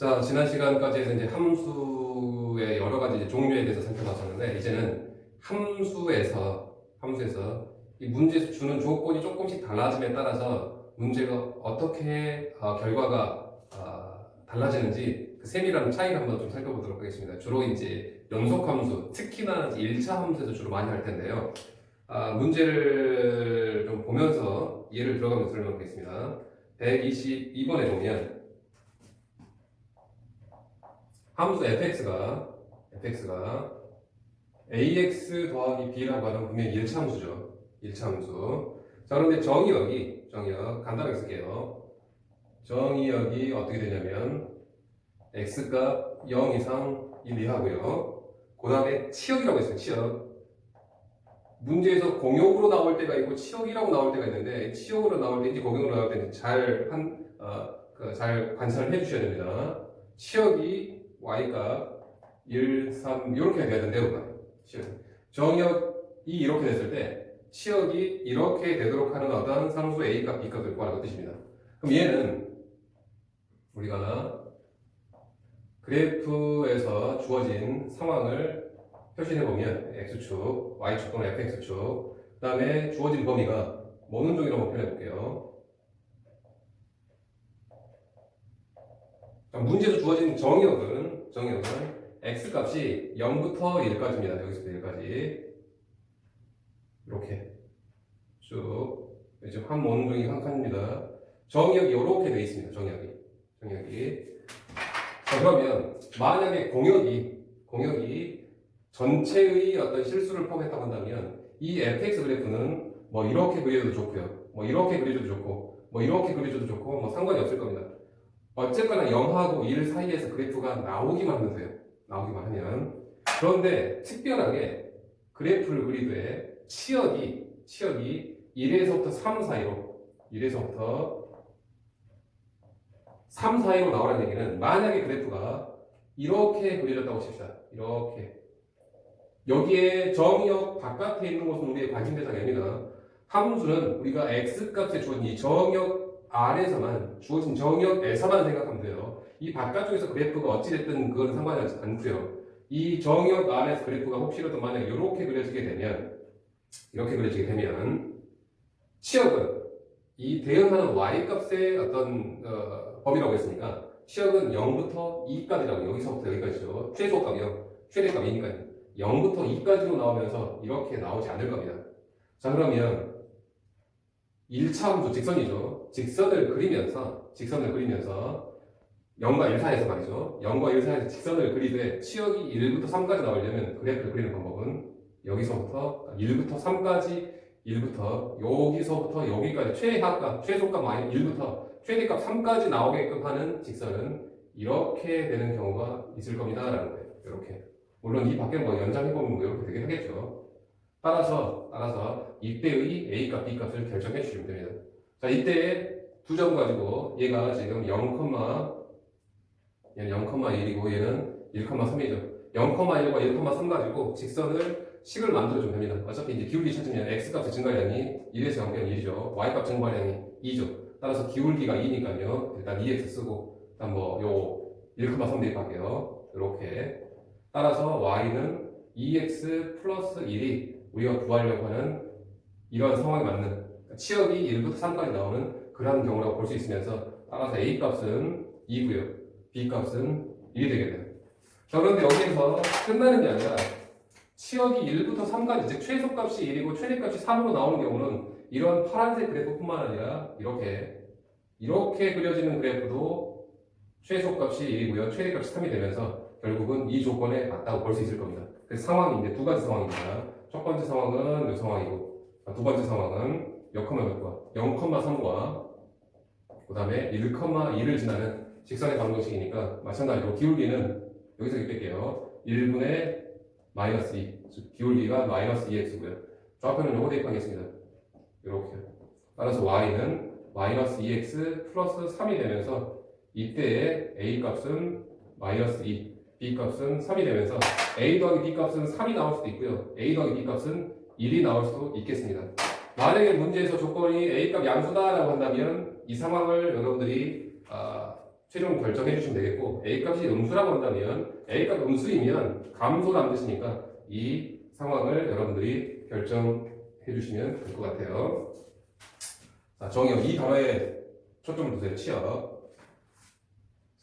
자, 지난 시간까지 이제 함수의 여러 가지 이제 종류에 대해서 살펴봤었는데, 이제는 함수에서 이 문제에서 주는 조건이 조금씩 달라짐에 따라서 문제가 어떻게 결과가 달라지는지 그 세밀한 차이를 한번 좀 살펴보도록 하겠습니다. 주로 이제 연속함수, 특히나 이제 1차 함수에서 주로 많이 할 텐데요. 문제를 좀 보면서 예를 들어가면서 설명하겠습니다. 122번에 보면 함수 fx가 ax 더하기 b라고 하는 분명히 1차 함수죠. 1차 함수. 자, 그런데 정의역 간단하게 쓸게요. 정의역이 어떻게 되냐면 x가 0 이상 1 이하고요. 그 다음에 치역이라고 했어요. 치역. 문제에서 공역으로 나올 때가 있고 치역이라고 나올 때가 있는데, 치역으로 나올 때인지 공역으로 나올 때인지 잘 관찰을 해주셔야 됩니다. 치역이 y값 1, 3 이렇게 돼야 된대요. 정역이 이렇게 됐을 때 치역이 이렇게 되도록 하는 어떤 상수 a값, b값을 구하라는 뜻입니다. 그럼 얘는 우리가 그래프에서 주어진 상황을 표시해보면 x축, y축 또는 fx축, 그 다음에 주어진 범위가 모눈종이라고 표현해볼게요. 문제에서 주어진 정의역은 x값이 0부터 1까지입니다. 여기서부터 1까지 이렇게 쭉 지금 한 모눈종이 한 칸입니다. 정의역이 이렇게 되어 있습니다. 정의역이. 자, 그러면 만약에 공역이 전체의 어떤 실수를 포함했다고 한다면 이 fx 그래프는 뭐 이렇게 그려도 좋고요. 뭐 이렇게 그려도 좋고 뭐 이렇게 그려도 좋고 뭐 상관이 없을 겁니다. 어쨌거나 0하고 1 사이에서 그래프가 나오기만 하면 돼요. 그런데 특별하게 그래프를 그리되 치역이 1에서부터 3 사이로 나오라는 얘기는, 만약에 그래프가 이렇게 그려졌다고 칩시다. 이렇게. 여기에 정의역 바깥에 있는 것은 우리의 관심 대상이 아닙니다. 함수는 우리가 x값에 주어진 이 정의역 안에서만, 주어진 정의역에서만 생각하면 돼요. 이 바깥쪽에서 그래프가 어찌됐든 그건 상관하지 않고요. 이 정의역 안에서 그래프가 혹시라도 만약에 이렇게 그려지게 되면 치역은 이 대응하는 y값의 어떤 범위라고 했으니까 치역은 0부터 2까지라고, 여기서부터 여기까지죠. 최소값이요. 최대값 2니까 0부터 2까지로 나오면서 이렇게 나오지 않을 겁니다. 자, 그러면 1차 함수 직선이죠. 직선을 그리면서 0과 1 사이에서 말이죠. 0과 1 사이에서 직선을 그리되 치역이 1부터 3까지 나오려면 그래프를 그리는 방법은 여기서부터 1부터 3까지, 1부터 여기서부터 여기까지 최소값 마이너스 1부터 최대값 3까지 나오게끔 하는 직선은 이렇게 되는 경우가 있을 겁니다. 라는 거예요. 이렇게. 물론 이 밖에 뭐 연장해보면 뭐 이렇게 되긴 하겠죠. 따라서 이때의 A값, B값을 결정해 주시면 됩니다. 자, 이때 두 점 가지고 얘가 지금 0,1이고 얘는 1,3이죠. 0,1과 1,3 가지고 식을 만들어주면 됩니다. 어차피 이제 기울기 찾으면 X값의 증가량이 1에서 0되면 1이죠. Y값 증가량이 2죠. 따라서 기울기가 2니까요. 일단 2x 쓰고, 일단 요 1,3 대입할게요. 이렇게. 따라서 y는 2x 플러스 1이 우리가 구하려고 하는 이런 상황에 맞는, 치역이 1부터 3까지 나오는 그런 경우라고 볼 수 있으면서, 따라서 a 값은 2고요. b 값은 1이 되겠네요. 자, 그런데 여기에서 끝나는 게 아니라 치역이 1부터 3까지, 즉 최소값이 1이고 최대값이 3으로 나오는 경우는 이런 파란색 그래프뿐만 아니라 이렇게 그려지는 그래프도 최소값이 1이고요. 최대값이 3이 되면서 결국은 이 조건에 맞다고 볼 수 있을 겁니다. 그래서 상황이 이제 두 가지 상황입니다. 첫 번째 상황은 이 상황이고, 두 번째 상황은 몇 컴마 0,3과 그 다음에 1,2를 지나는 직선의 방정식이니까 마찬가지로 기울기는 여기서 뺄게요. 1분의 마이너스 2, 즉 기울기가 마이너스 2x고요. 좌표는 요거 대입하겠습니다. 이렇게. 따라서 y는 마이너스 2x 플러스 3이 되면서 이때의 a 값은 마이너스 2, b 값은 3이 되면서 a 더하기 b 값은 3이 나올 수도 있고요. a 더하기 b 값은 1이 나올 수도 있겠습니다. 만약에 문제에서 조건이 a 값 양수다라고 한다면 이 상황을 여러분들이 최종 결정해 주시면 되겠고 A값이 음수라고 한다면 A값 음수이면 감소라는 뜻이니까 이 상황을 여러분들이 결정해 주시면 될 것 같아요. 자, 정의역 이 단어에 초점을 두세요. 취업.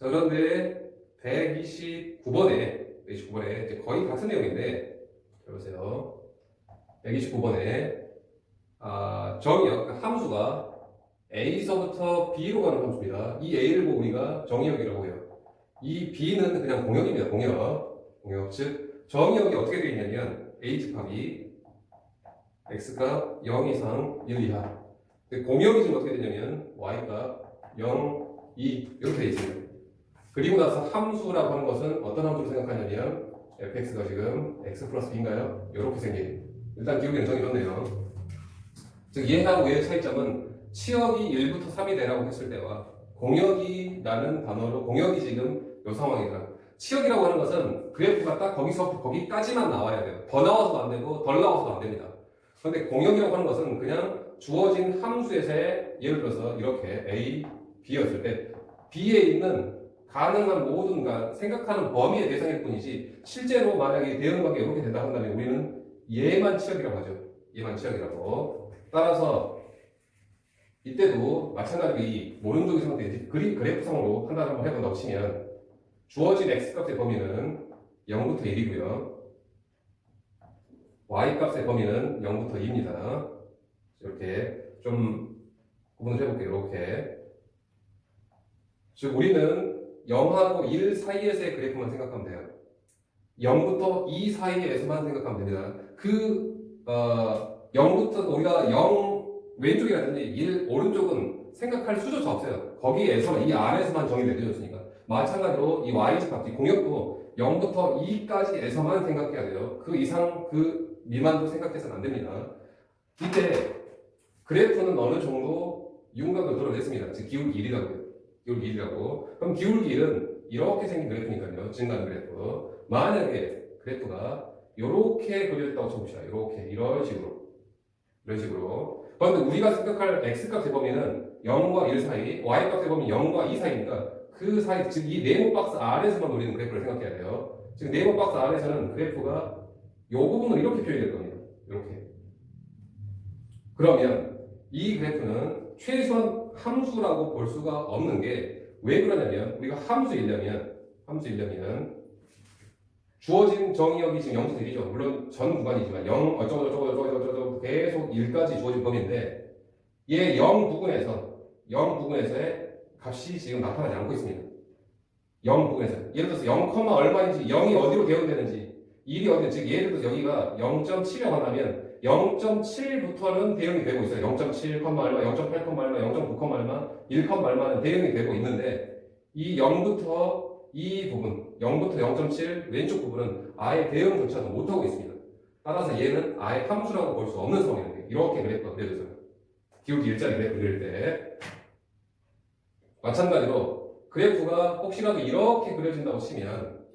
자, 그런데 129번에 이제 거의 같은 내용인데 보세요. 129번에 정의역 함수가 A서부터 B로 가는 함수입니다. 이 A를 보고 우리가 정의역이라고 해요. 이 B는 그냥 공역입니다. 공역. 즉 정의역이 어떻게 되어 있냐면 A 집합이 X가 0 이상 1 이하. 공역이 지금 어떻게 되냐면 Y가 0, 2 이렇게 되어 있습니다. 그리고 나서 함수라고 하는 것은 어떤 함수로 생각하냐면 fx가 지금 x 플러스 b인가요? 이렇게 생긴. 일단 기울기는 정해졌네요. 즉 얘하고 얘의 차이점은 치역이 1부터 3이 되라고 했을 때와 공역이라는 단어로 공역이 지금 이 상황이다. 치역이라고 하는 것은 그래프가 딱 거기서부터 거기까지만 나와야 돼요. 더 나와서도 안 되고 덜 나와서도 안 됩니다. 그런데 공역이라고 하는 것은 그냥 주어진 함수에서의 예를 들어서 이렇게 a, b였을 때 b에 있는 가능한 모든 생각하는 범위의 대상일 뿐이지 실제로 만약에 대응관계가 이렇게 된다 한다면 우리는 얘만 치역이라고 하죠. 얘만 치역이라고. 따라서 이때도 마찬가지로 이 모형적인 상태의 그래프상으로 판단을 한번 해본다고 치면 주어진 x값의 범위는 0부터 1이고요. y값의 범위는 0부터 2입니다. 이렇게 좀 구분을 해볼게요. 이렇게. 즉 우리는 0하고 1 사이에서의 그래프만 생각하면 돼요. 0부터 2 사이에서만 생각하면 됩니다. 0부터 우리가 0 왼쪽이라든지 1 오른쪽은 생각할 수조차 없어요. 거기에서 이 안에서만 정의 내려졌으니까. 마찬가지로 이 y집합, 이 공역도 0부터 2까지에서만 생각해야 돼요. 그 이상, 그 미만도 생각해서는 안 됩니다. 이때 그래프는 어느 정도 윤곽을 드러냈습니다. 즉 기울기 1이라고 해요. 기울기 1이라고. 그럼 기울기 1은 이렇게 생긴 그래프니까요. 증가하는 그래프. 만약에 그래프가 이렇게 그려졌다고 쳐봅시다. 이렇게 이런 식으로. 그런데 우리가 생각할 x값의 범위는 0과 1 사이, y값의 범위는 0과 2 사이니까 그 사이, 즉 이 네모 박스 안에서만 우리는 그래프를 생각해야 돼요. 즉 네모 박스 안에서는 그래프가 이 부분을 이렇게 표현될 겁니다. 이렇게. 그러면 이 그래프는 최소한 함수라고 볼 수가 없는 게 왜 그러냐면 우리가 함수이려면 주어진 정의역이 지금 0부터 1이죠. 물론 전 구간이지만 0 어쩌고저쩌고 계속 1까지 주어진 범위인데 얘 0 부근에서의 값이 지금 나타나지 않고 있습니다. 0 부근에서 예를 들어서 0, 얼마인지 0이 어디로 대응되는지 1이 어디 즉 예를 들어서 여기가 0.7에 관하면 0.7부터는 대응이 되고 있어요. 0.7, 얼마, 0.8, 얼마, 0.9, 얼마, 1, 얼마는 대응이 되고 있는데 이 0부터 이 부분, 0부터 0.7 왼쪽 부분은 아예 대응조차도 못하고 있습니다. 따라서 얘는 아예 함수라고 볼 수 없는 상황이에요. 이렇게 그래프가 그려져요. 기울기 일자리 그래프 그릴 때 마찬가지로 그래프가 혹시라도 이렇게 그려진다고 치면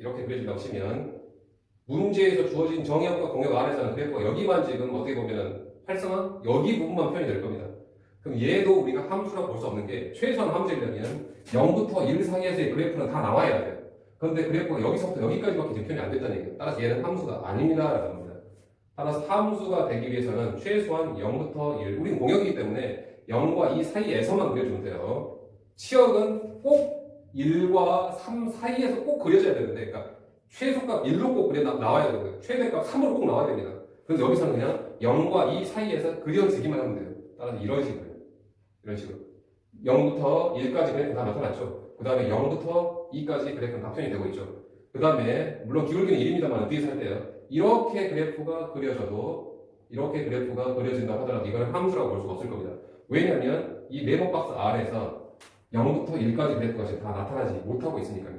문제에서 주어진 정의역과 공역 안에서는 그래프가 여기만 지금 어떻게 보면 활성화? 여기 부분만 표현이 될 겁니다. 그럼 얘도 우리가 함수라고 볼 수 없는 게 최소한 함수이려면 0부터 1 사이에서의 그래프는 다 나와야 돼요. 그런데 그래프가 여기서부터 여기까지밖에 지금 표현이 안 됐다는 얘기예요. 따라서 얘는 함수가 아닙니다라는 겁니다. 따라서 함수가 되기 위해서는 최소한 0부터 1, 우리는 공역이기 때문에 0과 2 사이에서만 그려주면 돼요. 치역은 꼭 1과 3 사이에서 꼭 그려져야 되는데 그러니까 최소값 1로 꼭 나와야 되고요. 최대값 3으로 꼭 나와야 됩니다. 그래서 여기서는 그냥 0과 2 사이에서 그려지기만 하면 돼요. 따라서 이런 식으로 0부터 1까지 그래프는 다 나타났죠. 그 다음에 0부터 2까지 그래프는 다 표현이 되고 있죠. 그 다음에 물론 기울기는 1입니다만 뒤에서 할 때요. 이렇게 그래프가 그려진다고 하더라도 이거는 함수라고 볼 수가 없을 겁니다. 왜냐하면 이 네모 박스 안에서 0부터 1까지 그래프가 지금 다 나타나지 못하고 있으니까요.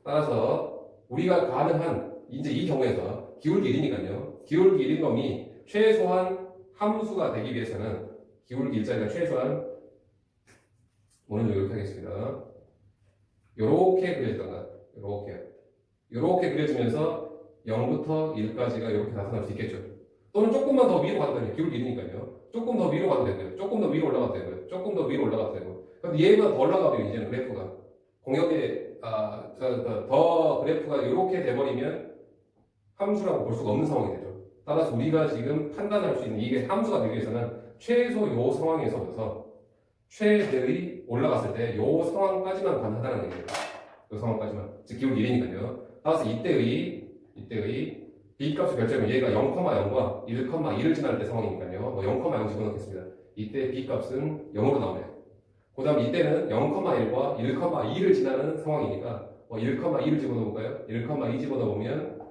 따라서 우리가 가능한 이제 이 경우에서 기울기 1이니까요. 기울기 1인 놈이 최소한 함수가 되기 위해서는 기울기 일자리가 최소한 오늘 이렇게 하겠습니다. 요렇게 그려지던가 요렇게 그려지면서 0부터 1까지가 이렇게 나타날 수 있겠죠. 또는 조금만 더 위로 가도 되요. 기울기 1이니까요. 조금 더 위로 가도 되고요. 조금 더 위로 올라가도 되고요. 조금 더 위로 올라가도 되고. 근데 얘보다 더 올라가면 이제는 그래프가 공역의 더 그래프가 이렇게 돼버리면 함수라고 볼 수가 없는 상황이 되죠. 따라서 우리가 지금 판단할 수 있는 이게 함수가 되기 위해서는 최소 요 상황에서부터 최대의 올라갔을 때 요 상황까지만 가능하다는 얘기예요. 요 상황까지만. 즉 기울기 1이니까요. 따라서 이때의 B값을 결정하면 얘가 0,0과 1,2를 지날 때 상황이니까요. 뭐 0,0 집어넣겠습니다. 이때 B값은 0으로 나오네요. 그 다음 이때는 0,1과 1,2를 지나는 상황이니까 1,2를 집어넣어볼까요? 1,2 집어넣으면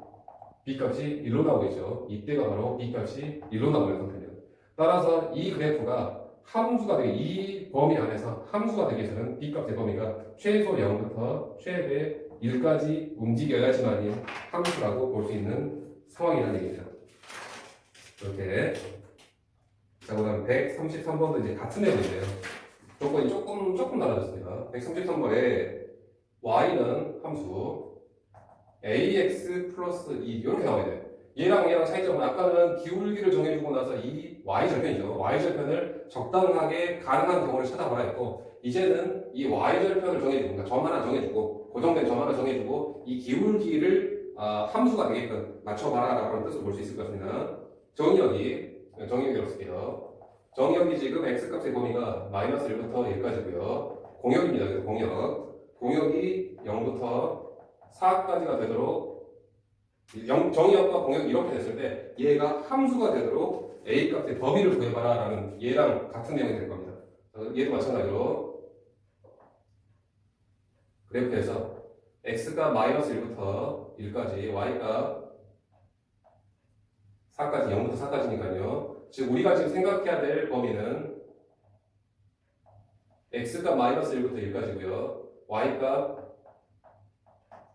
B값이 1로 나오겠죠. 이때가 바로 B값이 1로 나오는 상태입니다. 따라서 이 그래프가 함수가 되게 이 범위 안에서 함수가 되기 위해서는 B값의 범위가 최소 0부터 최대 1까지 움직여야지만이 함수라고 볼 수 있는 상황이라는 얘기죠. 이렇게. 자, 그 다음 133번도 이제 같은 내용인데요. 조건이 조금 달라졌습니다. 133번에 y는 함수 ax 플러스 2 이렇게 나와야 돼요. 얘랑 차이점은 아까는 기울기를 정해주고 나서 이 y절편이죠. y절편을 적당하게 가능한 경우를 찾아봐야 했고 이제는 이 y절편을 정해주고 그러니까 점 하나 정해주고 고정된 점 하나 정해주고 이 기울기를 함수가 되게끔 맞춰봐라 라고 하는 뜻을 볼 수 있을 것 같습니다. 정의역이라고 쓸게요. 정의역이 지금 x값의 범위가 마이너스 1부터 1까지고요. 공역입니다. 그래서 공역이 0부터 4까지가 되도록 정의역과 공역이 이렇게 됐을 때 얘가 함수가 되도록 a값의 범위를 구해봐라 라는 얘랑 같은 내용이 될 겁니다. 얘도 마찬가지로 그래프에서 x가 마이너스 1부터 1까지 y가 4까지 0부터 4까지니까요. 즉 우리가 지금 생각해야 될 범위는 x가 마이너스 1부터 1까지고요. y가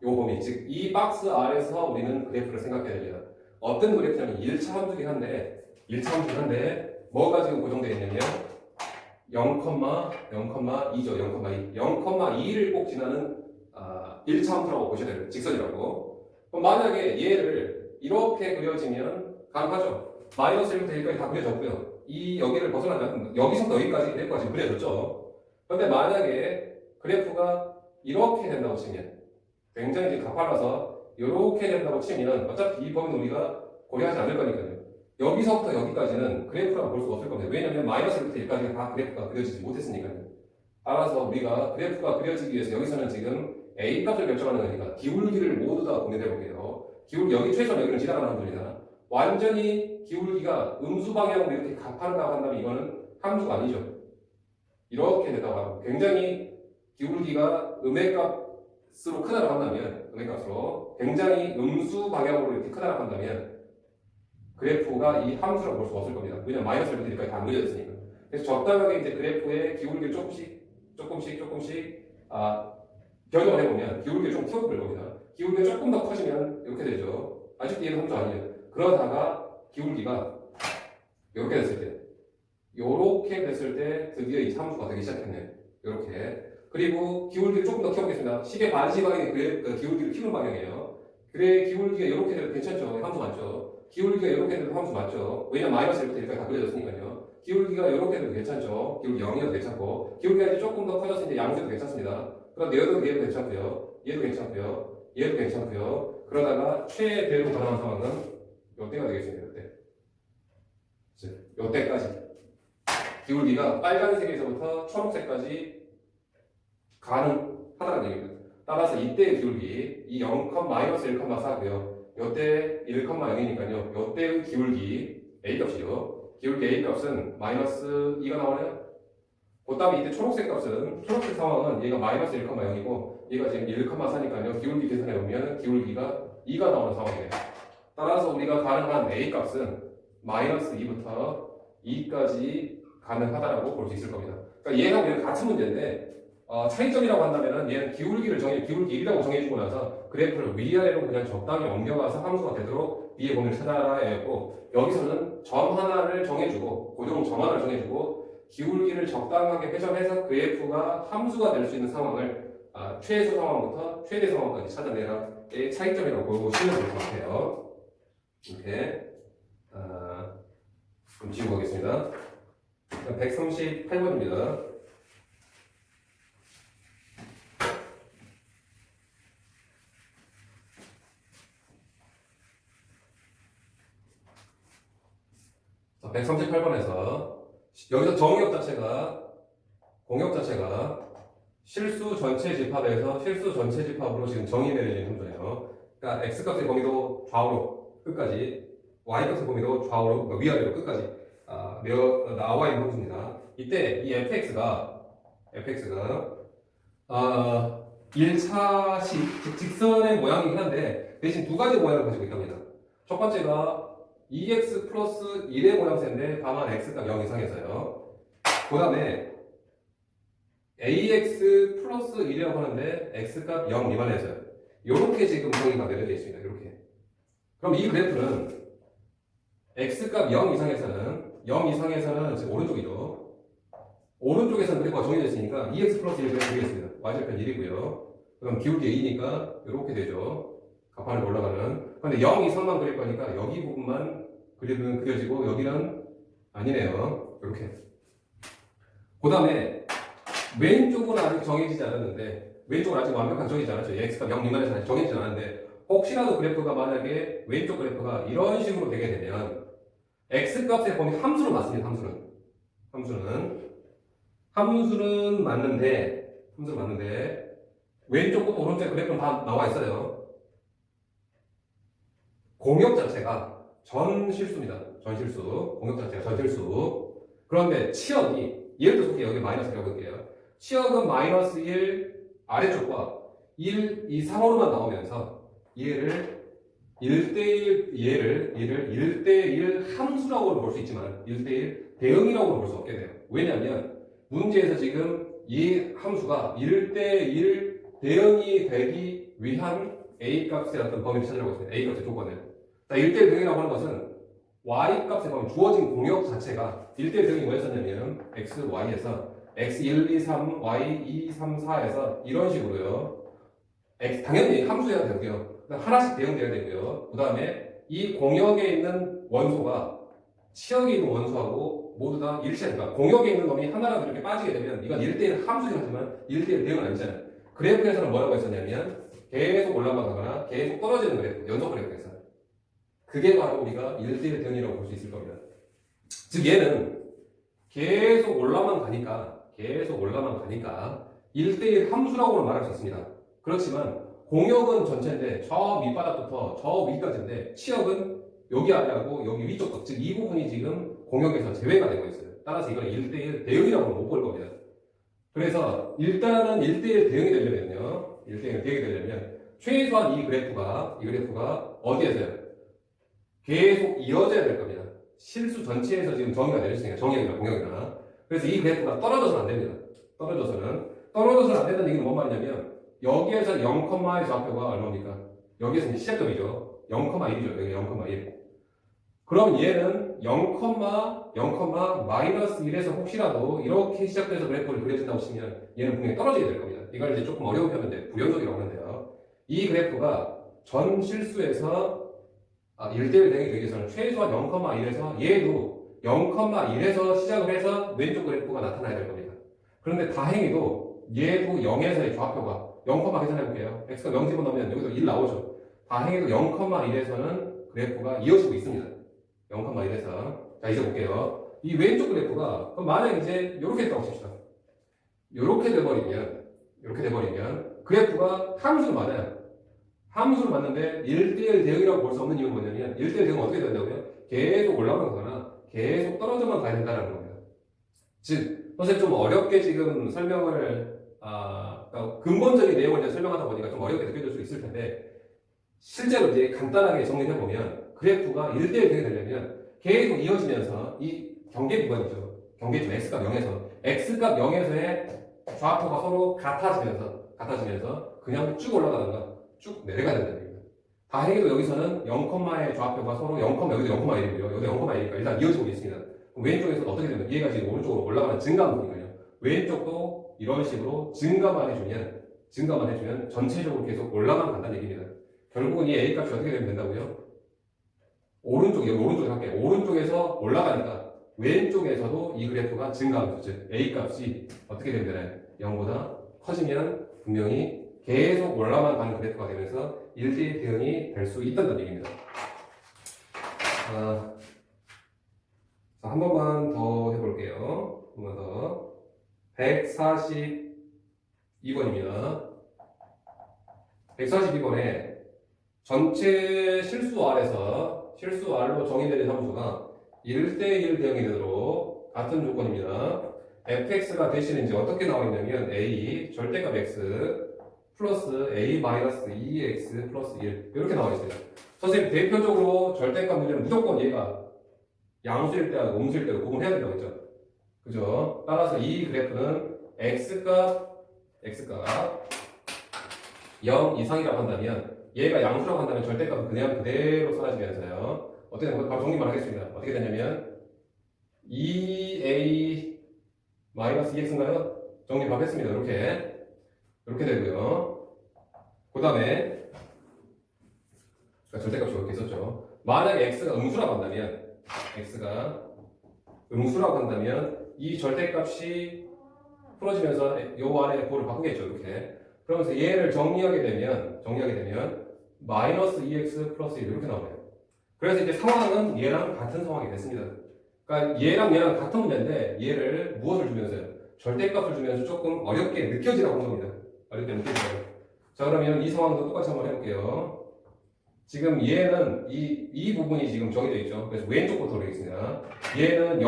요 범위, 즉 이 박스 아래서 우리는 그래프를 생각해야 됩니다. 어떤 그래프냐면 1차 함수긴 한데 뭐가 지금 고정되어 있냐면 0,2죠. 0,2. 0,2를 꼭 지나는 1차 함수라고 보셔야 돼요. 직선이라고. 그럼 만약에 얘를 이렇게 그려지면 가능하죠. 마이너스 1부터 1까지 다 그려졌고요. 이 여기를 벗어나면 여기서부터 여기까지 그래프가 지금 그려졌죠. 그런데 만약에 그래프가 이렇게 된다고 치면 굉장히 이제 가팔라서 이렇게 된다고 치면 어차피 이 범위는 우리가 고려하지 않을 거니까요. 여기서부터 여기까지는 그래프라고 볼 수가 없을 겁니다. 왜냐하면 마이너스 1부터 1까지가 다 그래프가 그려지지 못했으니까요. 따라서 우리가 그래프가 그려지기 위해서 여기서는 지금 A 값을 결정하는 거니까 기울기를 모두 다 고민해 볼게요. 기울기 여기 최소한 여기는 지나가는 함수입니다. 완전히 기울기가 음수 방향으로 이렇게 가파르다고 한다면 이거는 함수가 아니죠. 이렇게 된다고 하고 굉장히 기울기가 음의 값으로 크다고 한다면 음의 값으로 굉장히 음수 방향으로 이렇게 크다고 한다면 그래프가 이 함수라고 볼 수 없을 겁니다. 왜냐면 마이너스 1부터 1까지 다 안 그려졌으니까. 그래서 적당하게 이제 그래프의 기울기를 조금씩 변형을 해보면 기울기를 좀 키워볼 겁니다. 기울기가 조금 더 커지면 이렇게 되죠. 아직도 얘는 함수 아니에요. 그러다가 기울기가 이렇게 됐을 때 드디어 이 함수가 되기 시작했네요. 이렇게. 그리고 기울기를 조금 더 키워보겠습니다. 시계 반시방향이 기울기를 키우는 방향이에요. 그래 기울기가 이렇게 돼도 괜찮죠. 함수 맞죠. 기울기가 이렇게 돼도 함수 맞죠. 왜냐면 마이너스 1부터 1까지 다 그려졌으니까요. 기울기가 이렇게 돼도 괜찮죠. 기울기 0이어도 괜찮고 기울기가 이제 조금 더 커져서 이제 양수도 괜찮습니다. 그럼 얘도 괜찮고요. 얘도 괜찮고요. 그러다가 최대로 가능한 상황은 이때가 되겠습니다. 이때까지 기울기가 빨간색에서부터 초록색까지 가능하다는 얘기입니다. 따라서 이때의 기울기 이 0,-1,4고요. 이때 1,0이니까요. 이때의 기울기 A값이요. 기울기 A값은 마이너스 2가 나오네요. 그 다음에 이때 초록색 상황은 얘가 마이너스 1,0이고 얘가 지금 1,4니까요. 기울기 계산해보면 기울기가 2가 나오는 상황이에요. 따라서 우리가 가능한 A값은 마이너스 2부터 2까지 가능하다라고 볼 수 있을 겁니다. 그러니까 얘랑 같은 문제인데 차이점이라고 한다면은 얘는 기울기 1이라고 정해주고 나서 그래프를 위아래로 그냥 적당히 옮겨가서 함수가 되도록 B의 범위를 찾아라 했고 여기서는 점 하나를 정해주고 고정 점 하나를 정해주고 기울기를 적당하게 회전해서 그래프가 함수가 될 수 있는 상황을 최소 상황부터 최대 상황까지 찾아내라의 차이점이라고 보시면 될 것 같아요. 이렇게 그럼 지우고 가겠습니다. 138번입니다. 138번에서 여기서 공역 자체가 실수 전체 집합에서 실수 전체 집합으로 지금 정의 내려진 함수예요. 그러니까 x값의 범위도 좌우로 끝까지, y값의 범위도 좌우로, 위아래로 끝까지 나와 있는 함수입니다. 이때 이 fx가 1차식, 즉 직선의 모양이긴 한데 대신 두 가지 모양을 가지고 있답니다. 첫 번째가 2x 플러스 1의 모양새인데 다만 x가 0 이상에서요. 그 다음에 ax 플러스 1이라고 하는데 x값 0 미만에서요. 이렇게 지금 정의가 내려져 있습니다. 이렇게. 그럼 이 그래프는 x값 0 이상에서는 지금 오른쪽이죠. 오른쪽에서는 그래프가 정해져 있으니까 2x 플러스 1을 그리겠습니다. y절편 1이고요. 그럼 기울기 a니까 이렇게 되죠. 가판을 올라가는. 근데 0 이상만 그릴 거니까 여기 부분만 그려지고 여기는 아니네요. 이렇게. 그 다음에 왼쪽은 아직 정해지지 않았는데, 왼쪽은 아직 완벽하게 정해지지 않았죠. x값 0 미만에서 아직 정해지지 않았는데, 혹시라도 그래프가 만약에 왼쪽 그래프가 이런 식으로 되게 되면 x값의 범위 함수로 맞습니다. 함수는 맞는데 왼쪽부터 오른쪽 그래프는 다 나와 있어요. 공역 자체가 전실수입니다. 공역 자체가 전실수. 그런데 치역이, 예를 들어서 여기 마이너스 1이라고 할게요. 치역은 마이너스 1 아래쪽과 1, 2, 3으로만 나오면서 얘를 1대1 함수라고 볼 수 있지만 1대1 대응이라고 볼 수 없게 돼요. 왜냐하면 문제에서 지금 이 함수가 1대1 대응이 되기 위한 A값의 어떤 범위를 찾으라고 했습니다. A값의 조건을. 자, 1대1 대응이라고 하는 것은 Y값의 범위, 주어진 공역 자체가 1대1 대응이 뭐였었냐면 X, Y에서 X1, 2, 3, Y2, 3, 4에서 이런 식으로요. 당연히 함수여야 되고요. 하나씩 대응돼야 되고요. 그 다음에 이 공역에 있는 원소가 치역에 있는 원소하고 모두 다 일치하니까 공역에 있는 놈이 하나라도 이렇게 빠지게 되면 이건 1대1 함수긴 하지만 1대1 대응은 아니잖아요. 그래프에서는 뭐라고 했었냐면 계속 올라가거나 계속 떨어지는 그래프, 연속 그래프에서. 그게 바로 우리가 1대1 대응이라고 볼 수 있을 겁니다. 즉 얘는 계속 올라만 가니까 1대1 함수라고는 말할 수 있습니다. 그렇지만 공역은 전체인데 저 밑바닥부터 저 위까지인데 치역은 여기 아래하고 여기 위쪽, 즉 이 부분이 지금 공역에서 제외가 되고 있어요. 따라서 이건 1대1 대응이라고는 못 볼 겁니다. 그래서 일단은 1대1 대응이 되려면 최소한 이 그래프가 어디에서요? 계속 이어져야 될 겁니다. 실수 전체에서 지금 정의가 내려지니까 정의이나 공역이나. 그래서 이 그래프가 떨어져서는 안 됩니다. 떨어져서는 안 된다는 얘기는 뭔 말이냐면 여기에서 0,의 좌표가 얼마입니까? 여기에서 이제 시작점이죠. 0,1이죠. 여기 0,1. 그럼 얘는 0,1에서 혹시라도 이렇게 시작돼서 그래프를 그려진다고 치면 얘는 분명히 떨어지게 될 겁니다. 이걸 이제 조금 어려운 표현인데 불연속이라고 하는데요. 이 그래프가 전 실수에서 1대1 대응이 되기 위해서는 최소한 0,1에서 얘도 0,1에서 시작을 해서 왼쪽 그래프가 나타나야 될 겁니다. 그런데 다행히도 얘도 0에서의 좌표가 0, 계산해볼게요. x가 0 집어넣으면 여기서 1 나오죠. 다행히도 0,1에서는 그래프가 이어지고 있습니다. 0,1에서. 자, 이제 볼게요. 이 왼쪽 그래프가, 그럼 만약 이제 이렇게 했다고 칩시다. 이렇게 돼버리면 그래프가 함수를 맞아요. 함수를 맞는데 1대1 대응이라고 볼 수 없는 이유는 뭐냐면 1대1 대응은 어떻게 된다고요? 계속 올라가거나 계속 떨어져만 가야 된다는 겁니다. 즉, 선생님 좀 어렵게 지금 설명을 그러니까 근본적인 내용을 이제 설명하다 보니까 좀 어렵게 느껴질 수 있을 텐데 실제로 이제 간단하게 정리해 보면 그래프가 1대1 대응이 되려면 계속 이어지면서 이 경계 구간이죠. 경계점 x값 0에서의 좌표가 서로 같아지면서 그냥 쭉 올라가다가 쭉 내려가야 된다는 얘기입니다. 다행히도 여기서는 0,의 좌표가 서로 0, 여기도 0,1이고요. 여기도 0,1이니까 일단 이어지고 있습니다. 왼쪽에서 어떻게 되면 얘가 지금 오른쪽으로 올라가는 증가분이거든요. 왼쪽도 이런 식으로 증가만 해주면 전체적으로 계속 올라만 간다는 얘기입니다. 결국은 이 A 값이 어떻게 되면 된다고요? 오른쪽에 할게요. 오른쪽에서 올라가니까 왼쪽에서도 이 그래프가 증가하면서 즉 A 값이 어떻게 되면 되나요? 0보다 커지면 분명히 계속 올라만 가는 그래프가 되면서 1대1 대응이 될 수 있다는 얘기입니다. 자, 한 번만 더 해볼게요. 한 번 더. 142번입니다. 142번에 전체 실수 R로 정의되는 함수가 1대1 대응이 되도록 같은 조건입니다. fx가 대신에 이제 어떻게 나와 있냐면 a 절대값 x 플러스 a 마이너스 2x 플러스 1 이렇게 나와 있어요. 선생님 대표적으로 절대값 문제는 무조건 얘가 양수일 때하고 음수일 때로 구분해야 된다고 했죠. 그죠? 따라서 이 그래프는 x값 0 이상이라고 한다면 얘가 양수라고 한다면 절대값은 그냥 그대로 사라지면서요. 어떻게 되는 거예요? 바로 정리만 하겠습니다. 어떻게 되냐면 2a 마이너스 2x인가요? 정리 바로 했습니다. 이렇게 되고요. 그 다음에 절대값이 이렇게 있었죠. 만약에 x가 음수라고 한다면 이 절대값이 풀어지면서 요 안에 꼴을 바꾸겠죠. 이렇게. 그러면서 얘를 정리하게 되면 마이너스 2x 플러스 1 이렇게 나오네요. 그래서 이제 상황은 얘랑 같은 상황이 됐습니다. 그러니까 얘랑 같은 문제인데 얘를 무엇을 주면서요? 절대값을 주면서 조금 어렵게 느껴지라고 한 겁니다. 어렵게 느껴지라고. 자, 그러면 이 상황도 똑같이 한번 해볼게요. 지금 얘는 이 부분이 지금 정해져 있죠. 그래서 왼쪽부터 보겠습니다. 얘는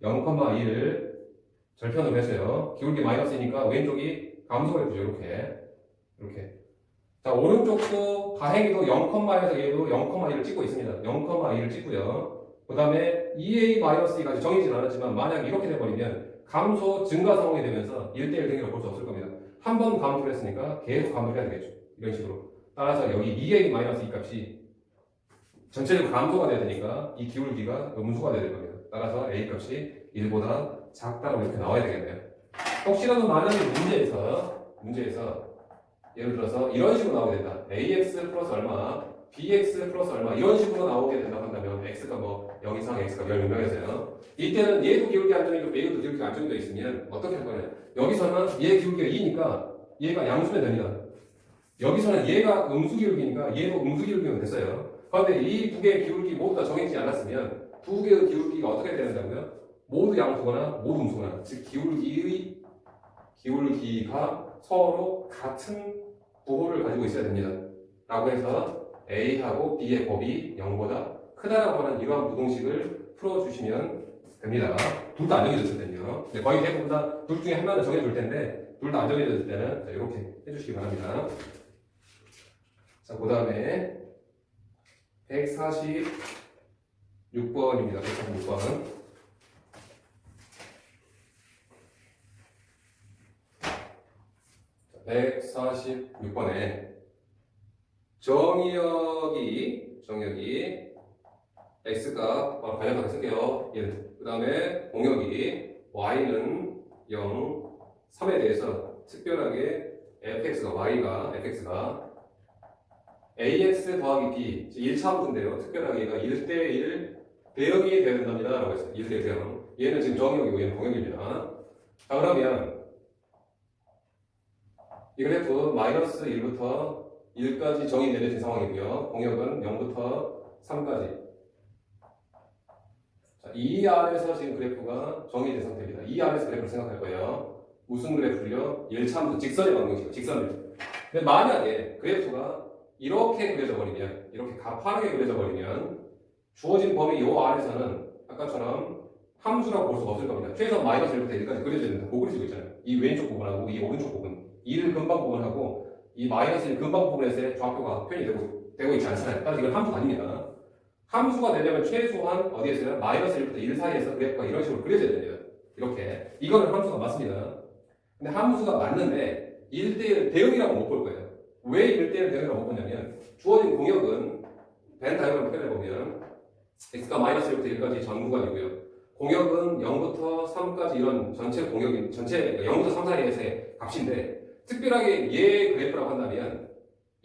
0,1 절편으로 했어요. 기울기 마이너스니까 왼쪽이 감소가 되죠. 이렇게. 자, 오른쪽도 가행이도 0,에서 얘도 0,1을 찍고 있습니다. 0,1을 찍고요. 그 다음에 2a-2까지 정해지진 않았지만 만약 이렇게 돼버리면 감소 증가 상황이 되면서 1대1 대응이라고 볼 수 없을 겁니다. 한 번 감소를 했으니까 계속 감소를 해야 되겠죠. 이런 식으로. 따라서 여기 2a-2 값이 전체적으로 감소가 돼야 되니까 이 기울기가 음수가 돼야 될 겁니다. 따라서 a 값이 1보다 작다고 이렇게 나와야 되겠네요. 혹시라도 만약에 문제에서 예를 들어서 이런 식으로 나오게 된다. ax 플러스 얼마, bx 플러스 얼마 이런 식으로 나오게 된다고 한다면 x가 뭐 0 이상 x가 0이면서요. 이때는 얘도 기울기 안정이고 얘도 기울기 안정되어 있으면 어떻게 할 거냐. 여기서는 얘 기울기가 2니까 얘가 양수면 됩니다. 여기서는 얘가 음수 기울기니까 얘도 음수 기울기면 됐어요. 그런데 이 두 개의 기울기 모두 다 정해지지 않았으면 두 개의 기울기가 어떻게 된다고요? 모두 양수거나 모두 음수거나 즉 기울기가 서로 같은 부호를 가지고 있어야 됩니다. 라고 해서 A하고 B의 곱이 0보다 크다라고 하는 이러한 부동식을 풀어주시면 됩니다. 둘 다 안 정해졌을 때는요. 거의 대부분 다 둘 중에 하나는 정해줄 텐데 둘 다 안 정해졌을 때는 이렇게 해주시기 바랍니다. 자, 그 다음에 146번입니다. 146번. 자, 146번에 정의역이 x가 바로 관련하게 쓸게요. 1. 그 다음에 공역이 y는 0, 3에 대해서 특별하게 fx가 ax 더하기 b 1차 함수인데요. 특별하게 얘가 1대1 대역이 되어야 된답니다. 라고 했어요. 1대1 대역. 얘는 지금 정의역이고 얘는 공역입니다. 자, 그러면 이 그래프 마이너스 1부터 1까지 정의 내려진 상황이고요. 공역은 0부터 3까지. 자, 이 안에서 지금 그래프가 정의된 상태입니다. 이 안에서 그래프를 생각할 거예요. 무슨 그래프를요? 1차 함수 직선의 방정식, 직선을. 근데 만약에 그래프가 이렇게 그려져 버리면, 이렇게 가파르게 그려져 버리면 주어진 범위 요 안에서는 아까처럼 함수라고 볼 수가 없을 겁니다. 최소한 마이너스 1부터 1까지 그려져 있는데 뭐 그려지고 있잖아요. 이 왼쪽 부분하고 이 오른쪽 부분, 1 근방 부분하고 이 마이너스 1 근방 부분에서의 좌표가 표현이 되고 있지 않잖아요. 따라서 이건 함수가 아닙니다. 함수가 되려면 최소한 어디에서요? 마이너스 1부터 1 사이에서 그래프가 이런 식으로 그려져야 됩니다. 이렇게. 이거는 함수가 맞습니다. 근데 함수가 맞는데 1대1 대응이라고 못 볼 거예요. 왜 1대1 대응이라고 못 보냐면 주어진 공역은 벤 다이어그램 표현해보면 x가 마이너스 1부터 1까지 전 구간이고요. 공역은 0부터 3까지 이런 전체 공역인, 전체 0부터 3 사이에서의 값인데 특별하게 얘 그래프라고 한다면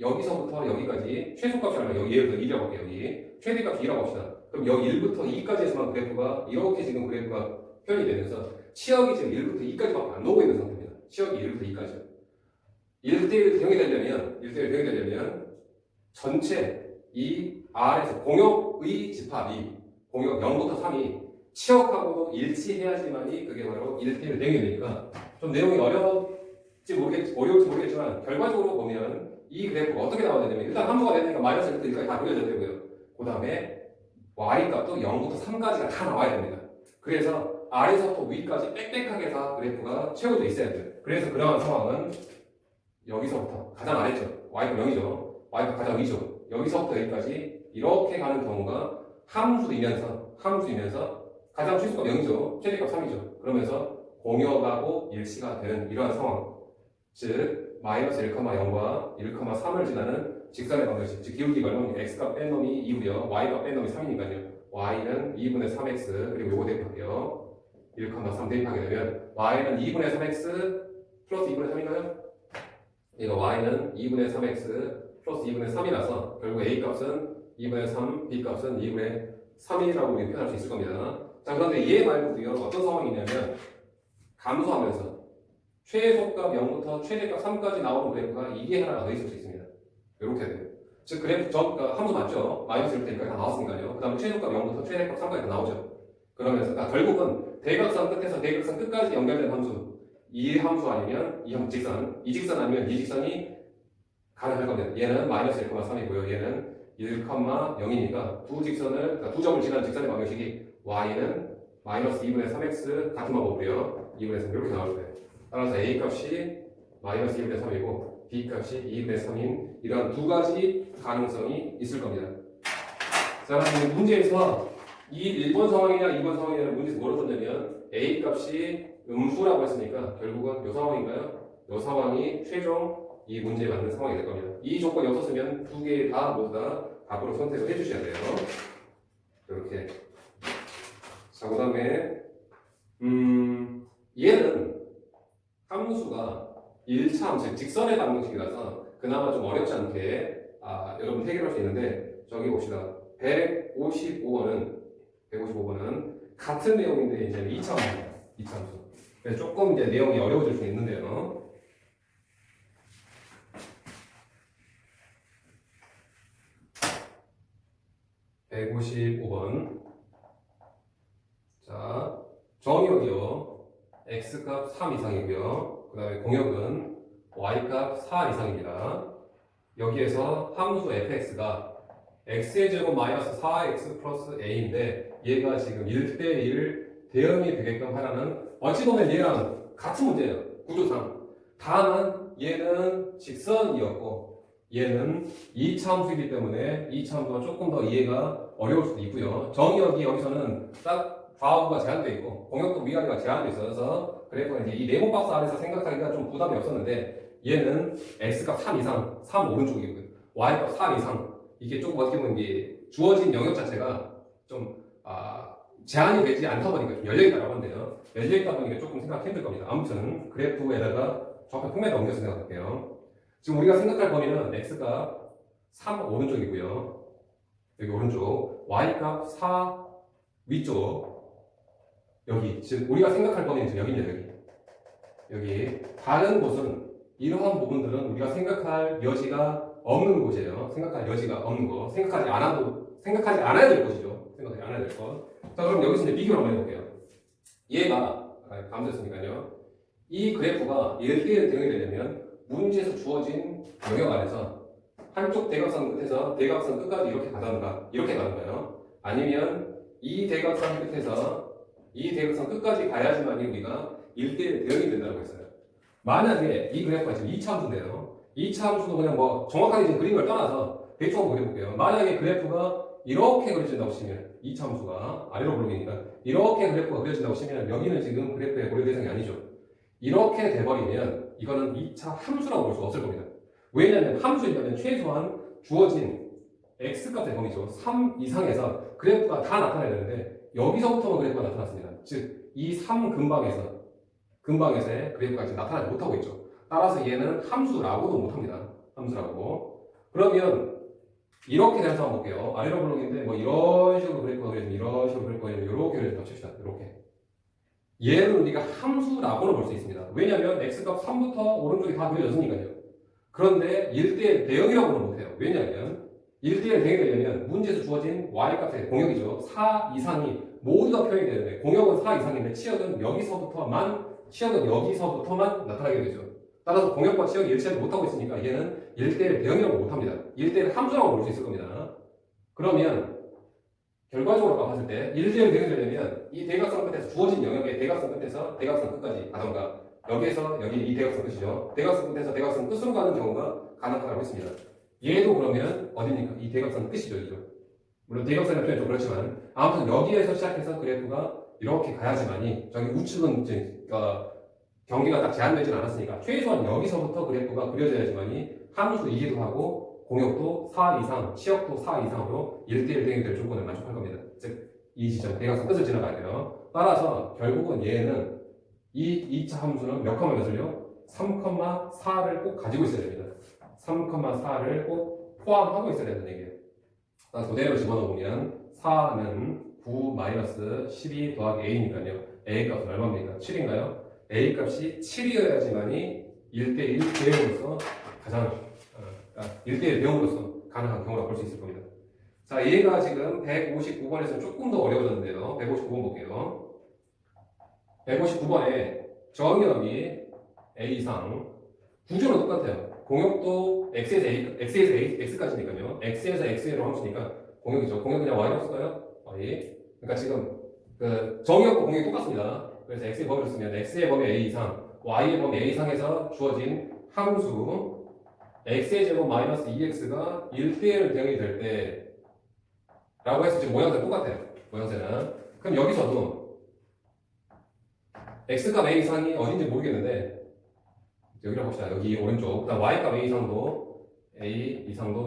여기서부터 여기까지 최소값이 아니라 여기 예를 들어 2라고 할게요. 여기 최대값이 2라고 합시다. 그럼 여기 1부터 2까지에서만 그래프가 이렇게 지금 그래프가 표현이 되면서 치역이 지금 1부터 2까지밖에 안 나오고 있는 상태입니다. 치역이 1부터 2까지. 1대1 대응이 되려면 전체 이 R에서 공역의 집합이 공역 0부터 3이 치역하고도 일치해야지만이 그게 바로 1대1 대응이 되니까 좀 내용이 어려울지 모르겠지만 결과적으로 보면 이 그래프가 어떻게 나와야 되냐면 일단 함수가 되니까 마이너스 1부터 1까지 다 그려져야 되고요. 그 다음에 y값도 0부터 3까지가 다 나와야 됩니다. 그래서 아래서부터 위까지 빽빽하게 다 그래프가 채워져 있어야 돼요. 그래서 그러한 상황은 여기서부터 가장 아래죠. y가 0이죠. y가 가장 위죠. 여기서부터 여기까지 이렇게 가는 경우가 함수이면서 가장 최소값 0이죠. 최대값 3이죠. 그러면서 공역하고 일치가 되는 이러한 상황. 즉 마이너스 1,0과 1,3을 지나는 직선의 방정식. 즉 기울기가 얼마입니까? x값 뺀 놈이 2고요. y값 뺀 놈이 3이니까요. y는 2분의 3x 그리고 요거 대입할게요. 1,3 대입하게 되면 y는 2분의 3x 플러스 2분의 3인가요? 이거 y는 2분의 3x 플러스 2분의 3이라서 결국 a값은 2분의 3, b값은 2분의 3이라고 우리 표현할 수 있을 겁니다. 자, 그런데 얘 말고도요 어떤 상황이냐면 감소하면서 최소값 0부터 최대값 3까지 나오는 그래프가 이게 하나가 더 있을 수 있습니다. 이렇게 돼요. 즉 그래프 함수 맞죠? 마이너스 1 때까지 다 나왔으니까요. 그 다음에 최소값 0부터 최대값 3까지 다 나오죠. 그러면서 결국은 대각선 끝에서 대각선 끝까지 연결된 함수, 이 함수 아니면 이 함수 직선, 이 직선 아니면 이 직선이 가능할 겁니다. 얘는 마이너스 1,3이고요. 얘는 1,0이니까 두 직선을, 그러니까 두 점을 지나는 직선의 방정식이 y는 마이너스 2분의 3x 같은 방법으로요. 2분의 3 이렇게 나올 거예요. 따라서 a 값이 마이너스 2분의 3이고 b 값이 2분의 3인 이런 두 가지 가능성이 있을 겁니다. 자, 문제에서 이 1번 상황이냐 2번 상황이냐를 문제에서 뭐로 썼냐면 a 값이 음수라고 했으니까 결국은 이 상황인가요? 이 상황이 최종 이 문제에 맞는 상황이 될 겁니다. 이 조건이 없었으면 두 개 다 모두 다 답으로 선택을 해주셔야 돼요. 이렇게. 자, 그 다음에 얘는 함수가 1차 함수, 직선의 방정식이라서 그나마 좀 어렵지 않게 여러분 해결할 수 있는데 저기 봅시다. 155번은 같은 내용인데 이제 2차 함수입니다. 2차 함수. 그래서 조금 이제 내용이 어려워질 수 있는데요. (155번) 자, 정의역이요. x값 3 이상이고요. 그 다음에 공역은 y값 4 이상입니다. 여기에서 함수 fx가 x의 제곱 마이너스 4x 플러스 a인데 얘가 지금 1대1 대응이 되게끔 하라는 어찌 보면 얘랑 같은 문제예요. 구조상. 다만 얘는 직선이었고 얘는 2차 함수이기 때문에 2차 함수가 조금 더 이해가 어려울 수도 있고요. 정의역이 여기서는 딱 좌우가 제한되어 있고 공역도 위아래가 제한되어 있어서 그래서 이제 이 네모 박스 안에서 생각하기가 좀 부담이 없었는데 얘는 x값 3 이상, 3 오른쪽이고요. y값 4 이상 이게 조금 어떻게 보면 이게 주어진 영역 자체가 좀 제한이 되지 않다 보니까 좀 열려있다고 하는데요. 열려있다 보니까 조금 생각이 힘들 겁니다. 아무튼 그래프에다가 좌표 폼에다 옮겨서 생각할게요. 지금 우리가 생각할 범위는 x값 3 오른쪽이고요. 여기 오른쪽, y값 4 위쪽, 여기 지금 우리가 생각할 범위는 여기입니다. 여기 다른 곳은 이러한 부분들은 우리가 생각할 여지가 없는 곳이에요. 생각할 여지가 없는 거, 생각하지 않아야 될 곳이죠. 생각하지 않아야 될 것. 자, 그럼 여기서 이제 비교를 한번 해볼게요. 얘가 감소했으니까요. 이 그래프가 1대1 대응이 되려면 문제에서 주어진 영역 안에서 한쪽 대각선 끝에서 대각선 끝까지 이렇게 가던가 이렇게 가는 거예요. 아니면 이 대각선 끝에서 이 대각선 끝까지 가야지만 우리가 1대1 대응이 된다고 했어요. 만약에 이 그래프가 지금 2차 함수인데요. 2차 함수도 그냥 뭐 정확하게 지금 그림을 떠나서 대충 한번 그려볼게요. 만약에 그래프가 이렇게 그려진다고 치면 2차 함수가 아래로 블록이니까 이렇게 그래프가 그려진다고 치면 여기는 지금 그래프의 고려 대상이 아니죠. 이렇게 돼버리면 이거는 2차 함수라고 볼 수 없을 겁니다. 왜냐하면 함수이려면 최소한 주어진 x값의 범위죠. 3 이상에서 그래프가 다 나타나야 되는데 여기서부터만 그래프가 나타났습니다. 즉 이 3 근방에서의 그래프가 지금 나타나지 못하고 있죠. 따라서 얘는 함수라고도 못합니다. 함수라고. 그러면 이렇게 된 상황 볼게요. 아래로 블록인데 뭐 이런 식으로 그래프가 그려지면 이런 식으로 그래프가 그려지면 이렇게 그려진다고 칩시다. 이렇게. 얘는 우리가 함수라고는 볼 수 있습니다. 왜냐하면 x값 3부터 오른쪽이 다 그려졌으니까요. 그런데 1대 대응이라고는 못해요. 왜냐하면 1대1 병이 되려면 문제에서 주어진 y값의 공역이죠. 4 이상이 모두 다 표현이 되는데 공역은 4 이상인데 치역은 여기서부터만 나타나게 되죠. 따라서 공역과 치역이 일치하지 못하고 있으니까 얘는 1대1 대응이라고 못합니다. 1대1 함수라고 볼 수 있을 겁니다. 그러면 결과적으로 봤을 때 1대1 대응이 되려면 이 대각선 끝에서 주어진 영역의 대각선 끝에서 대각선 끝까지 가던가 여기에서 여기 이 대각선 끝이죠. 대각선 끝에서 대각선 끝으로 가는 경우가 가능하다고 했습니다. 얘도 그러면 어디입니까? 이 대각선 끝이죠. 이죠. 물론 대각선의 표현이 좀 그렇지만 아무튼 여기에서 시작해서 그래프가 이렇게 가야지만이 저기 우측은 경계가 딱 제한되진 않았으니까 최소한 여기서부터 그래프가 그려져야지만이 함수 이기도 하고 공역도 4 이상, 치역도 4 이상으로 1대1 대응이 될 조건을 만족할 겁니다. 즉 이 지점 대각선 끝을 지나가야 돼요. 따라서 결국은 얘는 이 2차 함수는 몇 컴마 몇을요? 3,4를 꼭 가지고 있어야 됩니다. 3,4를 꼭 포함하고 있어야 된다는 얘기예요. 그대로 집어넣으면 4는 9-12 더하기 a니까요. a 값은 얼마입니까? 7인가요? a 값이 7이어야지만이 1대1 대응으로서 가장 1대1 대응으로서 가능한 경우라고 볼 수 있을 겁니다. 자, 얘가 지금 159번에서는 조금 더 어려워졌는데요. 159번 볼게요. 159번에 정의역이 a 이상 구조는 똑같아요. 공역도 x에서 x까지니까요. x에서 x로 함수니까 공역이죠. 공역 그냥 y라고 쓸까요? y. 그러니까 지금 그 정의역과 공역이 똑같습니다. 그래서 x의 범위를 쓰면 x의 범위 a 이상, y의 범위 a 이상에서 주어진 함수 x의 제곱 마이너스 2x가 1대1 대응이 될 때 라고 해서 지금 모양새는 똑같아요. 모양새는. 그럼 여기서도 x값 a 이상이 어딘지 모르겠는데 여기라고 합시다. 여기 오른쪽. 그다음 y값 a 이상도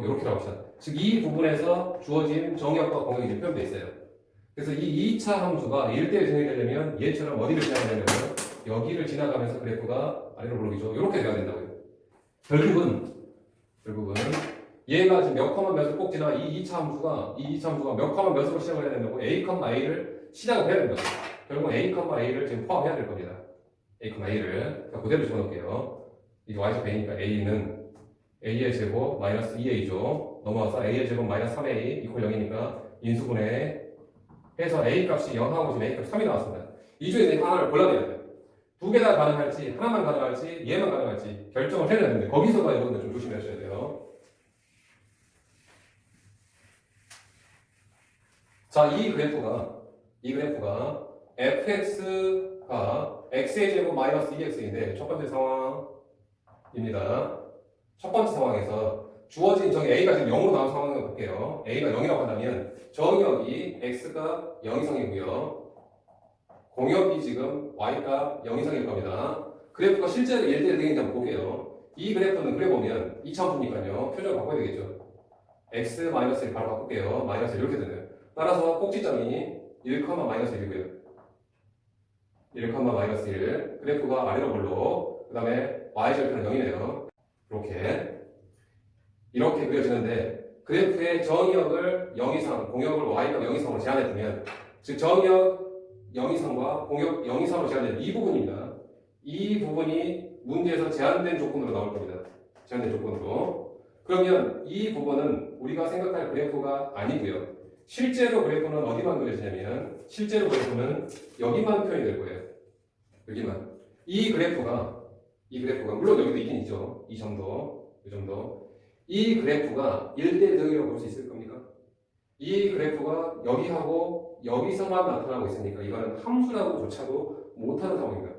이렇게라고 합시다. 즉 이 부분에서 주어진 정역과 공역이 지금 표현되어 있어요. 그래서 이 2차 함수가 1대1 대응이 되려면 얘처럼 어디를 지나가냐면 여기를 지나가면서 그래프가 아래로 오르기죠. 이렇게 돼야 된다고요. 결국은 얘가 지금 몇 컴마 몇을 꼭 지나가 이 2차 함수가 몇 컴마 몇으로 시작을 해야 된다고 a, a를 시작을 해야 된다고. 결국은 a, a를 지금 포함해야 될 겁니다. a, a를 그대로 집어넣을게요. 이게 y제곱 a니까 a는 a의 제곱 마이너스 2a죠. 넘어와서 a의 제곱 마이너스 3a 이퀄 0이니까 인수분해 해서 a 값이 0하고 지금 a 값이 3이 나왔습니다. 이 중에서 하나를 골라내야 돼요. 두 개 다 가능할지 하나만 가능할지 얘만 가능할지 결정을 해야 되는데 거기서가 여러분들 좀 조심하셔야 돼요. 자, 이 그래프가 fx가 x의 제곱 마이너스 2x인데 첫 번째 상황입니다. 첫 번째 상황에서 주어진 저기 a가 지금 0으로 나온 상황을 볼게요. a가 0이라고 한다면 정역이 x가 0 이상이고요. 공역이 지금 y가 0 이상일 겁니다. 그래프가 실제로 1대1 대응인지 한번 볼게요. 이 그래프는 그려보면 2차원이니까요. 표정을 바꿔야 되겠죠. x-1 바로 바꿀게요. 마이너스 이렇게 되네요. 따라서 꼭지점이 1,-1이고요. 1,-1 그래프가 아래로 볼로 그 다음에 y절편은 0이네요. 이렇게 그려지는데 그래프의 정역을 0 이상, 공역을 y가 0 이상으로 제한해두면 즉 정역 0 이상과 공역 0 이상으로 제한된 이 부분입니다. 이 부분이 문제에서 제한된 조건으로 나올 겁니다. 제한된 조건으로. 그러면 이 부분은 우리가 생각할 그래프가 아니고요. 실제로 그래프는 어디만 그려지냐면 실제로 그래프는 여기만 표현이 될 거예요. 여기만. 이 그래프가 물론 여기도 있긴 있죠. 이 점도. 이 그래프가 1대1 대응이라고 볼 수 있을 겁니까? 이 그래프가 여기하고 여기서만 나타나고 있으니까 이거는 함수라고조차도 못하는 상황입니다.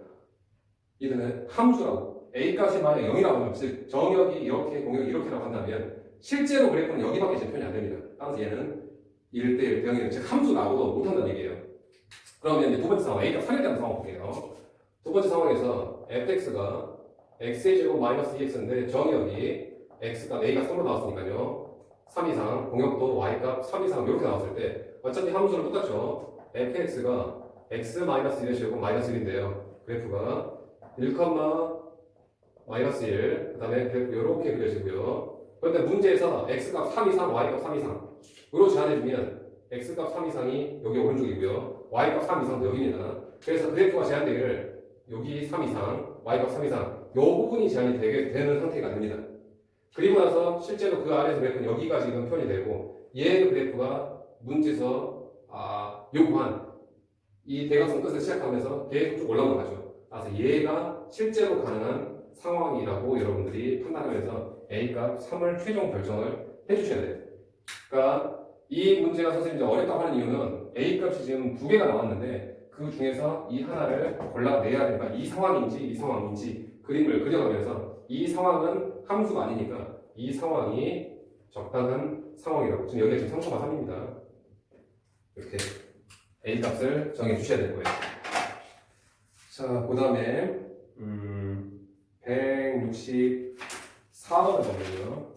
이거는 함수라고 a 값이 만약 0이라고 하면 즉 정역이 이렇게 공역이 이렇게라고 한다면 실제로 그래프는 여기밖에 지금 표현이 안 됩니다. 따라서 얘는 1대1 대응이 즉 함수라고도 못한다는 얘기예요. 그러면 이제 두 번째 상황, a가 3에 대한 상황 볼게요. 두 번째 상황에서 fx가 x의 제곱 마이너스 2x인데 정역이 x가 a가 3으로 나왔으니까요. 3 이상, 공역도 y값 3 이상 이렇게 나왔을 때 어차피 함수는 똑같죠. fx가 x-1의 제곱 마이너스 1인데요. 그래프가 1, 마이너스 1, 그 다음에 그래프 이렇게 그려지고요. 그런데 문제에서 x값 3 이상, y값 3 이상으로 제한해주면 x값 3 이상이 여기 오른쪽이고요. y값 3 이상도 여기입니다. 그래서 그래프가 제한되기를 여기 3 이상, y값 3 이상 이 부분이 제한이 되는 상태가 됩니다. 그리고 나서 실제로 그 아래에서 그래프는 여기가 지금 표현이 되고 얘의 그래프가 문제에서 요구한 이 대각선 끝을 시작하면서 계속 쭉 올라오는 거죠. 그래서 얘가 실제로 가능한 상황이라고 여러분들이 판단하면서 A값 3을 최종 결정을 해주셔야 돼요. 그러니까 이 문제가 선생님이 어렵다고 하는 이유는 A값이 지금 두 개가 나왔는데 그 중에서 이 하나를 골라내야 되니까 이 상황인지 그림을 그려가면서 이 상황은 함수가 아니니까 이 상황이 적당한 상황이라고. 지금 여기가 지금 3,3입니다. 이렇게 A값을 정해 주셔야 될 거예요. 자, 그 다음에 164번을 보면요.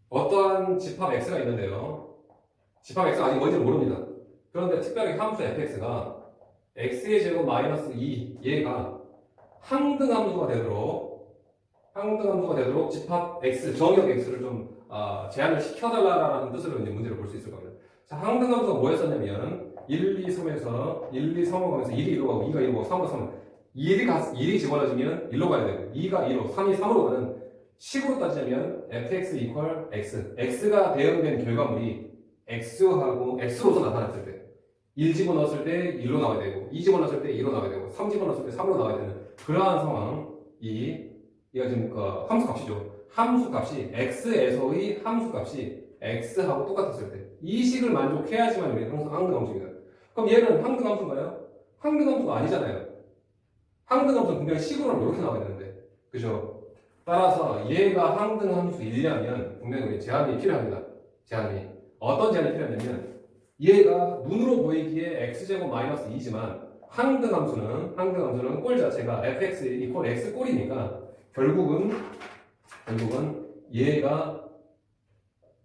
어떠한 집합 x가 있는데요. 집합 x가 아직 뭔지 모릅니다. 그런데 특별하게 함수 fx가 x의 제곱 마이너스 2 얘가 항등함수가 되도록 집합 x, 정역 x를 좀 제한을 시켜달라는 뜻으로 이제 문제를 볼 수 있을 겁니다. 자, 항등함수가 뭐였었냐면 1, 2, 3에서 1, 2, 3을 가면서 1이 1로 가고 2가 1로 가고 3가 3을 1이 집어넣어지면 1로 가야 되고 2가 2로 3이 3으로 가는 식으로 따지자면 fx equal x x가 대응된 결과물이 x하고 x로서 나타났을 때 1 집어넣었을 때 1로 나와야 되고 2 집어넣었을 때 2로 나와야 되고 3 집어넣었을 때 3으로 나와야 되는 그러한 상황이 이가 지금 함수값이죠. 함수값이 x에서의 함수값이 x하고 똑같았을 때 이 식을 만족해야지만 우리는 항상 항등함수입니다. 그럼 얘는 항등함수인가요? 항등함수가 아니잖아요. 항등함수는 분명히 식으로는 이렇게 나와야 되는데 그죠? 따라서 얘가 항등함수이려면 분명히 우리 제한이 필요합니다. 제한이 어떤 제한이 필요하냐면 얘가 눈으로 보이기에 x제곱 마이너스 2지만 항등함수는 꼴 자체가 fx 이퀄 x 꼴이니까 결국은 얘가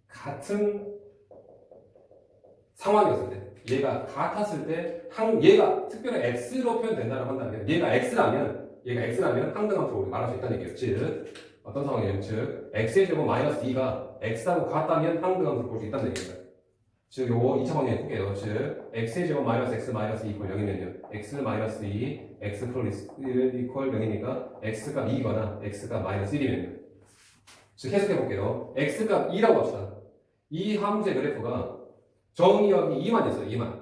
같은 상황이었을 때 얘가 같았을 때 얘가 특별히 x로 표현된다고 한다면 얘가 x라면 항등함수로 말할 수 있다는 얘기예요. 즉 어떤 상황이냐면 즉 x의 제곱 마이너스 2가 x하고 같다면 항등함수를 볼 수 있다는 얘기입니다. 즉 요거 2차 방정에 볼게요. 즉 x의 제곱 마이너스 x 마이너스 2 이퀄 0이면요 x 마이너스 2 x 플러스 1 이퀄 0이니까 x가 2이거나 x가 마이너스 1이면요 즉 해석해 볼게요. x가 2라고 합시다. 이 함수의 그래프가 정의역이 2만 있어요. 2만.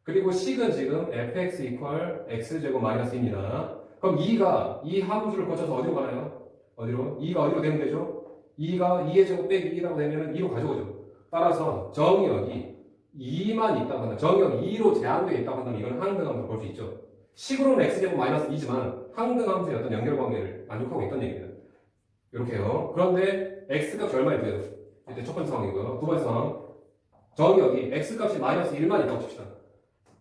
그리고 식은 지금 fx 이퀄 x제곱 마이너스 2입니다. 그럼 2가 이 함수를 거쳐서 어디로 가나요? 어디로? 2가 어디로 되면 되죠? 2가 2의 제곱 빼기 2라고 되면 2로 가져오죠. 따라서 정의역이 2만 있다고 한다. 정의역이 2로 제한되어 있다고 한다면 이건 항등함수를 볼 수 있죠. 식으로는 x제곱 마이너스 2지만 항등함수의 어떤 연결관계를 만족하고 있다는 얘기입니다. 이렇게요. 그런데 x값이 얼마나 돼요? 이때 첫 번째 상황이고요. 두 번째 상황. 정의역이 x값이 마이너스 1만 있다고 칩시다.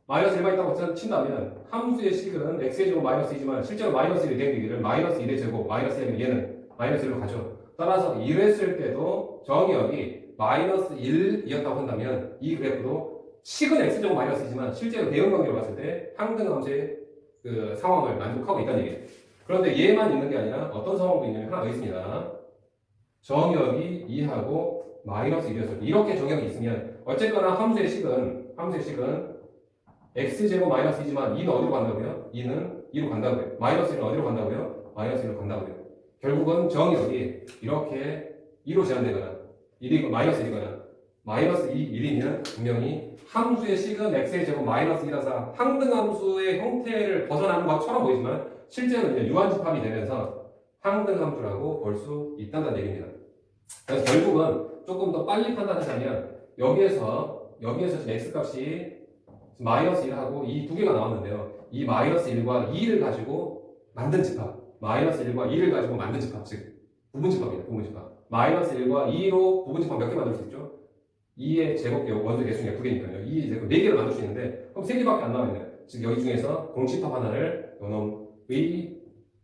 마이너스 1만 있다고 친다면 함수의 식은 x의 제곱 마이너스 2지만 실제로 마이너스 1이 되기를 마이너스 1의 제곱 마이너스 1이면 얘는 마이너스 1로 가죠. 따라서 이랬을 때도 정의역이 마이너스 1이었다고 한다면 이 그래프도 식은 x제곱 마이너스 2지만 실제로 대응관계로 봤을 때 항등함수의 그 상황을 만족하고 있다는 얘기예요. 그런데 얘만 있는 게 아니라 어떤 상황도 있냐면 하나 더 있습니다. 정의역이 2하고 마이너스 1이었을 때 이렇게 정의역이 있으면 어쨌거나 함수의 식은 x제곱 마이너스 2지만 2는 어디로 간다고요? 2는 2로 간다고요. 마이너스 1은 어디로 간다고요? 마이너스 1로 간다고요. 결국은 정의역이 이렇게 2로 제한되거나 1이고 마이너스 1이거나 마이너스 2, 1이면 분명히 함수의 식은 x의 제곱 마이너스 1이라서 항등함수의 형태를 벗어나는 것처럼 보이지만 실제로 이제 유한집합이 되면서 항등함수라고 볼 수 있다는 얘기입니다. 그래서 결국은 조금 더 빨리 판단하자면 여기에서 지금 x값이 마이너스 1하고 이 두 개가 나왔는데요. 이 마이너스 1과 2를 가지고 만든 집합 마이너스 1과 2를 가지고 만든 집합 즉 부분집합입니다. 부분집합 마이너스 1과 2로 부분집합 몇 개 만들 수 있죠? 2의 제곱 원소 개수가 2개니까요. 2의 제곱 4개를 만들 수 있는데 그럼 3개밖에 안 나와있네요. 즉 여기 중에서 공집합 하나를 요놈의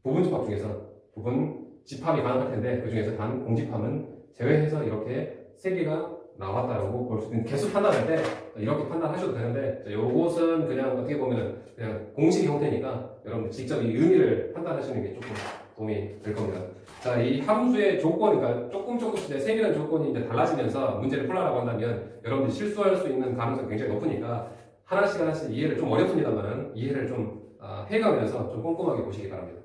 부분집합 중에서 부분집합이 가능할 텐데 그 중에서 단 공집합은 제외해서 이렇게 3개가 나왔다라고 볼 수 있는 개수 판단할 때 이렇게 판단하셔도 되는데 요것은 그냥 어떻게 보면 그냥 공식 형태니까 여러분들 직접 이 의미를 판단하시는 게 조금 도움이 될 겁니다. 자, 이 함수의 조건, 그러니까 조금씩 세밀한 조건이 이제 달라지면서 문제를 풀라라고 한다면 여러분들이 실수할 수 있는 가능성이 굉장히 높으니까 하나씩 이해를 좀 어렵습니다만은 이해를 좀 해가면서 좀 꼼꼼하게 보시기 바랍니다.